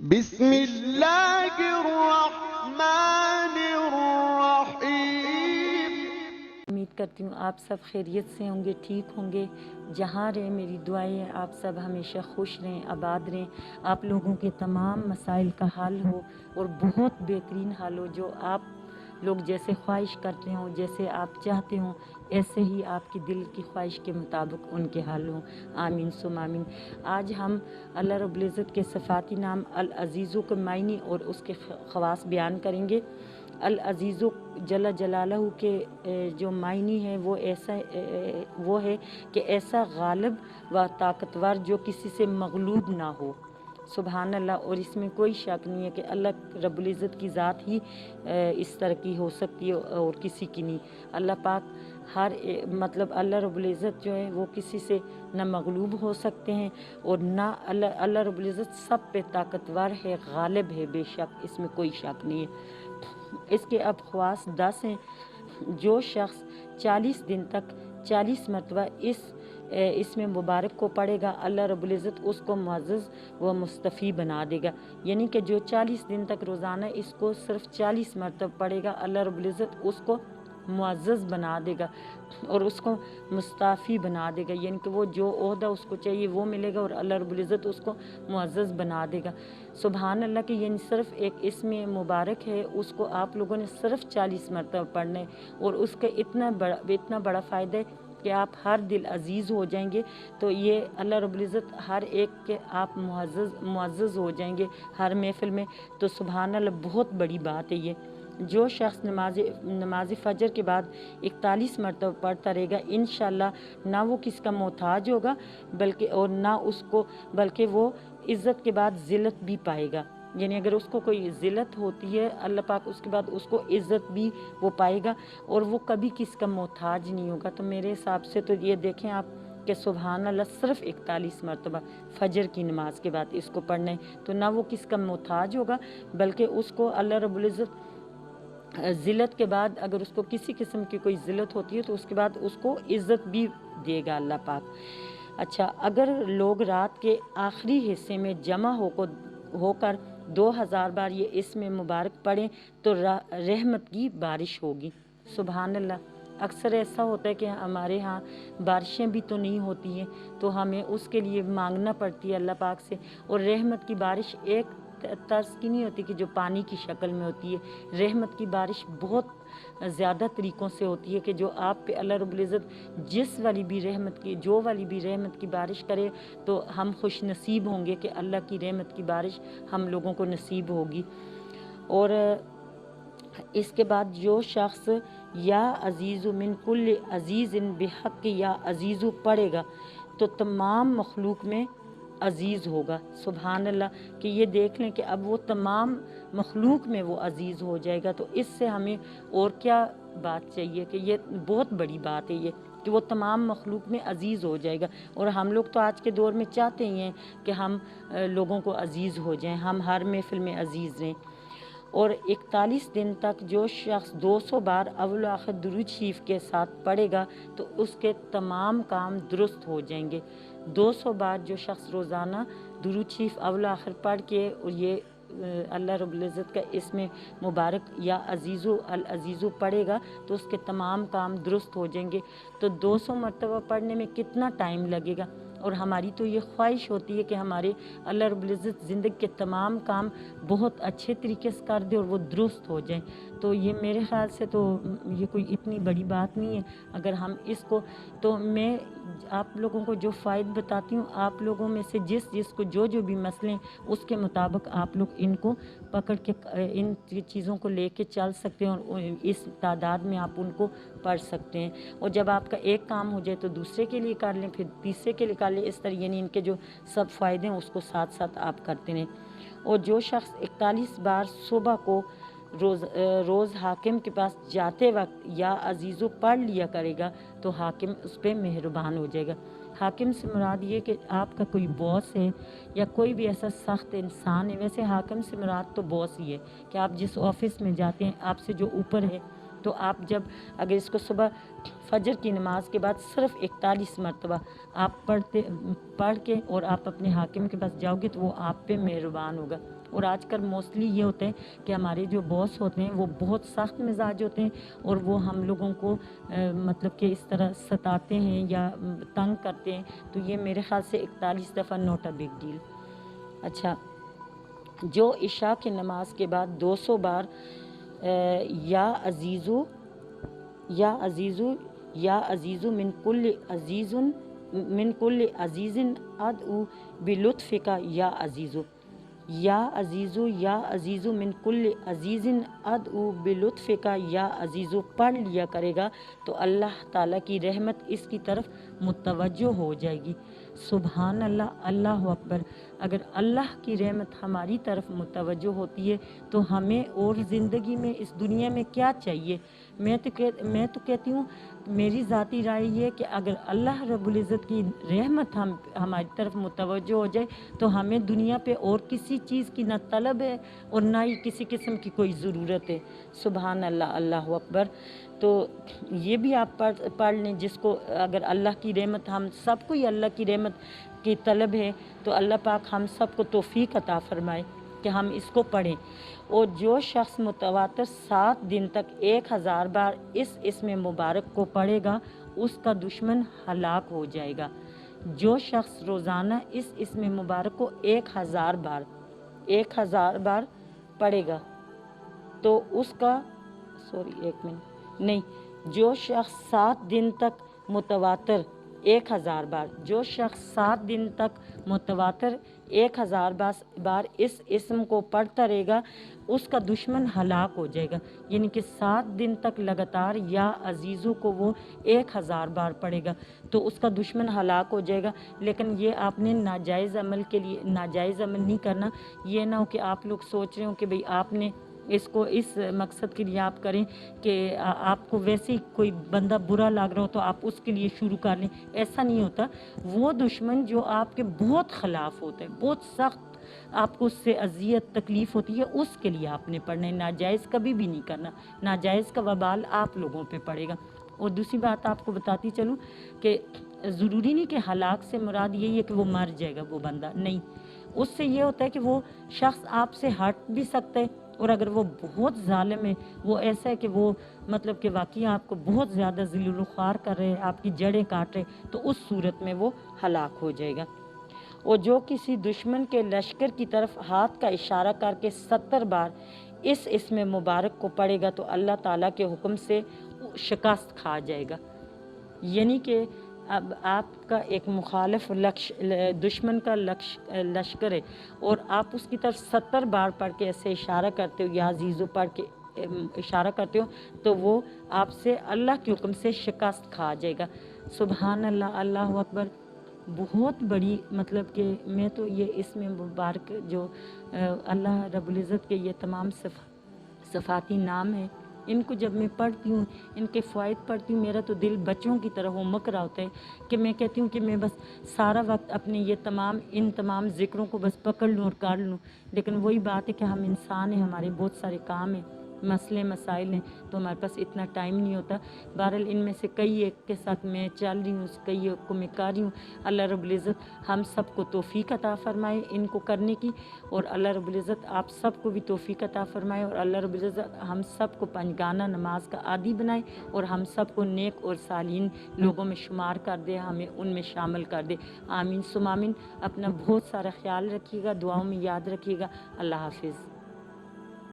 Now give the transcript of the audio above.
بسم اللہ الرحمن الرحیم۔ امید کرتی ہوں آپ سب خیریت سے ہوں گے، ٹھیک ہوں گے، جہاں رہیں میری دعائیں ہیں آپ سب ہمیشہ خوش رہیں، آباد رہیں، آپ لوگوں کے تمام مسائل کا حل ہو اور بہت بہترین حل ہو، جو آپ لوگ جیسے خواہش کرتے ہوں، جیسے آپ چاہتے ہوں، ایسے ہی آپ کی دل کی خواہش کے مطابق ان کے حل ہوں، آمین ثم آمین۔ آج ہم اللہ رب العزت کے صفاتی نام العزیزو کے معنی اور اس کے خواص بیان کریں گے۔ العزیز جل جلالہ کے جو معنی ہے وہ ہے کہ ایسا غالب و طاقتور جو کسی سے مغلوب نہ ہو، سبحان اللہ۔ اور اس میں کوئی شک نہیں ہے کہ اللہ رب العزت کی ذات ہی اس طرح کی ہو سکتی ہے اور کسی کی نہیں۔ اللہ پاک مطلب اللہ رب العزت جو ہے وہ کسی سے نہ مغلوب ہو سکتے ہیں اور نہ اللہ رب العزت سب پہ طاقتور ہے، غالب ہے، بے شک اس میں کوئی شک نہیں ہے۔ اس کے اب خواص 10 ہیں۔ جو شخص 40 دن تک 40 مرتبہ اس میں مبارک کو پڑھے گا، اللہ رب العزت اس کو معزز و مصطفی بنا دے گا، یعنی کہ جو 40 دن تک روزانہ اس کو صرف 40 مرتبہ پڑھے گا، اللہ رب العزت اس کو معزز بنا دے گا اور اس کو مصطفی بنا دے گا، یعنی کہ وہ جو عہدہ اس کو چاہیے وہ ملے گا اور اللہ رب العزت اس کو معزز بنا دے گا، سبحان اللہ۔ کہ یعنی صرف ایک اسم مبارک ہے، اس کو آپ لوگوں نے صرف 40 مرتبہ پڑھنا ہے اور اس کا اتنا بڑا فائدہ ہے کہ آپ ہر دل عزیز ہو جائیں گے۔ تو یہ اللہ رب العزت ہر ایک کے آپ معزز ہو جائیں گے ہر محفل میں، تو سبحان اللہ بہت بڑی بات ہے یہ۔ جو شخص نماز فجر کے بعد 41 مرتبہ پڑھتا رہے گا، انشاءاللہ نہ وہ کس کا محتاج ہوگا بلکہ وہ عزت کے بعد ذلت بھی پائے گا، یعنی اگر اس کو کوئی ذلت ہوتی ہے اللہ پاک اس کے بعد اس کو عزت بھی وہ پائے گا اور وہ کبھی کس کا محتاج نہیں ہوگا۔ تو میرے حساب سے تو یہ دیکھیں آپ کہ سبحان اللہ صرف 41 مرتبہ فجر کی نماز کے بعد اس کو پڑھنا ہے، تو نہ وہ کس کا محتاج ہوگا بلکہ اس کو اللہ رب العزت ذلت کے بعد اگر اس کو کسی قسم کی کوئی ذلت ہوتی ہے تو اس کے بعد اس کو عزت بھی دے گا اللہ پاک۔ اچھا، اگر لوگ رات کے آخری حصے میں جمع ہو کر 2000 بار یہ اسم مبارک پڑھیں تو رحمت کی بارش ہوگی، سبحان اللہ۔ اکثر ایسا ہوتا ہے کہ ہمارے ہاں بارشیں بھی تو نہیں ہوتی ہیں، تو ہمیں اس کے لیے مانگنا پڑتی ہے اللہ پاک سے، اور رحمت کی بارش ایک طرز کی نہیں ہوتی کہ جو پانی کی شکل میں ہوتی ہے، رحمت کی بارش بہت زیادہ طریقوں سے ہوتی ہے کہ جو آپ پہ اللہ رب العزت جو والی بھی رحمت کی بارش کرے تو ہم خوش نصیب ہوں گے کہ اللہ کی رحمت کی بارش ہم لوگوں کو نصیب ہوگی۔ اور اس کے بعد جو شخص یا عزیز من کل عزیز بحق یا عزیز پڑھے گا تو تمام مخلوق میں عزیز ہوگا، سبحان اللہ۔ کہ یہ دیکھ لیں کہ اب وہ تمام مخلوق میں وہ عزیز ہو جائے گا، تو اس سے ہمیں اور کیا بات چاہیے کہ یہ بہت بڑی بات ہے یہ کہ وہ تمام مخلوق میں عزیز ہو جائے گا۔ اور ہم لوگ تو آج کے دور میں چاہتے ہی ہیں کہ ہم لوگوں کو عزیز ہو جائیں، ہم ہر محفل میں عزیز رہیں۔ اور 41 دن تک جو شخص 200 بار اول و آخر درود شریف کے ساتھ پڑھے گا تو اس کے تمام کام درست ہو جائیں گے۔ 200 بار جو شخص روزانہ درود شریف اول و آخر پڑھ کے اور یہ اللہ رب العزت کا اسم مبارک یا العزیزو پڑھے گا تو اس کے تمام کام درست ہو جائیں گے۔ تو 200 مرتبہ پڑھنے میں کتنا ٹائم لگے گا، اور ہماری تو یہ خواہش ہوتی ہے کہ ہمارے اللہ رب العزت زندگی کے تمام کام بہت اچھے طریقے سے کر دے اور وہ درست ہو جائیں۔ تو یہ میرے خیال سے تو یہ کوئی اتنی بڑی بات نہیں ہے اگر ہم اس کو، تو میں آپ لوگوں کو جو فائدہ بتاتی ہوں، آپ لوگوں میں سے جس کو جو بھی مسئلے ہیں اس کے مطابق آپ لوگ ان کو پکڑ کے ان چیزوں کو لے کے چل سکتے ہیں اور اس تعداد میں آپ ان کو پڑھ سکتے ہیں، اور جب آپ کا ایک کام ہو جائے تو دوسرے کے لیے کر لیں، پھر تیسرے کے لیے کر لیں، اس طرح یعنی ان کے جو سب فائدے ہیں اس کو ساتھ ساتھ آپ کرتے رہیں۔ اور جو شخص 41 بار صبح کو روز حاکم کے پاس جاتے وقت یا عزیزو پڑھ لیا کرے گا تو حاکم اس پہ مہربان ہو جائے گا۔ حاکم سے مراد یہ کہ آپ کا کوئی باس ہے یا کوئی بھی ایسا سخت انسان ہے، ویسے حاکم سے مراد تو باس ہی ہے کہ آپ جس آفس میں جاتے ہیں آپ سے جو اوپر ہے تو تو آپ جب اگر اس کو صبح فجر کی نماز کے بعد صرف 41 مرتبہ آپ پڑھ کے اور آپ اپنے حاکم کے پاس جاؤ گے تو وہ آپ پہ مہربان ہوگا۔ اور آج کل موسٹلی یہ ہوتا ہے کہ ہمارے جو باس ہوتے ہیں وہ بہت سخت مزاج ہوتے ہیں اور وہ ہم لوگوں کو مطلب کہ اس طرح ستاتے ہیں یا تنگ کرتے ہیں، تو یہ میرے خیال سے 41 دفعہ نوٹ اے بگ ڈیل۔ اچھا، جو عشاء کی نماز کے بعد 200 بار یا عزیزو یا عزیزو یا عزیزو من کل عزیز ادعو بلطف کا یا عزیزو یا عزیزو یا عزیزو من کل عزیز ادعو بلطف کا یا عزیزو پڑھ لیا کرے گا تو اللہ تعالیٰ کی رحمت اس کی طرف متوجہ ہو جائے گی۔ سبحان اللہ، اللہ اکبر۔ اگر اللہ کی رحمت ہماری طرف متوجہ ہوتی ہے تو ہمیں اور زندگی میں اس دنیا میں کیا چاہیے؟ میں تو کہتی ہوں، میری ذاتی رائے یہ ہے کہ اگر اللہ رب العزت کی رحمت ہماری طرف متوجہ ہو جائے تو ہمیں دنیا پہ اور کسی چیز کی نہ طلب ہے اور نہ ہی کسی قسم کی کوئی ضرورت ہے۔ سبحان اللہ، اللہ اکبر۔ تو یہ بھی آپ پڑھ لیں، جس کو اگر اللہ کی رحمت، ہم سب کو ہی اللہ کی رحمت کی طلب ہے تو اللہ پاک ہم سب کو توفیق عطا فرمائے کہ ہم اس کو پڑھیں۔ اور جو شخص متواتر 7 دن تک 1000 بار اس اسم مبارک کو پڑھے گا اس کا دشمن ہلاک ہو جائے گا۔ جو شخص روزانہ اس اسم مبارک کو 1000 بار پڑھے گا تو اس کا جو شخص 7 دن تک متواتر 1000 بار، جو شخص 7 دن تک متواتر 1000 بار اس اسم کو پڑھتا رہے گا اس کا دشمن ہلاک ہو جائے گا۔ یعنی کہ 7 دن تک لگاتار یا عزیزو کو وہ 1000 بار پڑھے گا تو اس کا دشمن ہلاک ہو جائے گا۔ لیکن یہ آپ نے ناجائز عمل نہیں کرنا۔ یہ نہ ہو کہ آپ لوگ سوچ رہے ہوں کہ بھئی آپ نے اس کو اس مقصد کے لیے آپ کریں کہ آپ کو ویسے ہی کوئی بندہ برا لگ رہا ہو تو آپ اس کے لیے شروع کر لیں، ایسا نہیں ہوتا۔ وہ دشمن جو آپ کے بہت خلاف ہوتا ہے، بہت سخت آپ کو اس سے اذیت تکلیف ہوتی ہے، اس کے لیے آپ نے پڑھنا ہے۔ ناجائز کبھی بھی نہیں کرنا، ناجائز کا وبال آپ لوگوں پہ پڑے گا۔ اور دوسری بات آپ کو بتاتی چلوں کہ ضروری نہیں کہ ہلاک سے مراد یہی ہے کہ وہ مر جائے گا وہ بندہ، نہیں، اس سے یہ ہوتا ہے کہ وہ شخص آپ سے ہٹ بھی سکتا ہے، اور اگر وہ بہت ظالم ہے، وہ ایسا ہے کہ وہ مطلب کہ واقعی آپ کو بہت زیادہ ذلیل و خوار کر رہے ہیں، آپ کی جڑیں کاٹ رہے، تو اس صورت میں وہ ہلاک ہو جائے گا۔ اور جو کسی دشمن کے لشکر کی طرف ہاتھ کا اشارہ کر کے 70 بار اس اسم مبارک کو پڑھے گا تو اللہ تعالیٰ کے حکم سے شکست کھا جائے گا۔ یعنی کہ اب آپ کا ایک مخالف دشمن کا لشکر ہے اور آپ اس کی طرف 70 بار پڑھ کے ایسے اشارہ کرتے ہو یا عزیزو پڑھ کے اشارہ کرتے ہو تو وہ آپ سے اللہ کے حکم سے شکست کھا جائے گا۔ سبحان اللہ، اللہ اکبر۔ بہت بڑی مطلب کہ میں تو یہ اسم مبارک جو اللہ رب العزت کے یہ تمام صفاتی نام ہیں، ان کو جب میں پڑھتی ہوں، ان کے فوائد پڑھتی ہوں، میرا تو دل بچوں کی طرح امک رہا ہوتا ہے کہ میں کہتی ہوں کہ میں بس سارا وقت اپنے ان تمام ذکروں کو بس پکڑ لوں اور کر لوں۔ لیکن وہی بات ہے کہ ہم انسان ہیں، ہمارے بہت سارے کام ہیں، مسئلے مسائل ہیں، تو ہمارے پاس اتنا ٹائم نہیں ہوتا۔ بہرحال ان میں سے کئی ایک کے ساتھ میں چل رہی ہوں، کئی ایک کو میں کر رہی ہوں۔ اللہ رب العزت ہم سب کو توفیق عطا فرمائے ان کو کرنے کی، اور اللہ رب العزت آپ سب کو بھی توفیق عطا فرمائے، اور اللہ رب العزت ہم سب کو پنجگانہ نماز کا عادی بنائے اور ہم سب کو نیک اور صالحین لوگوں میں شمار کر دے، ہمیں ان میں شامل کر دے۔ آمین ثم آمین۔ اپنا بہت سارا خیال رکھیے گا، دعاؤں میں یاد رکھیے گا۔ اللہ حافظ۔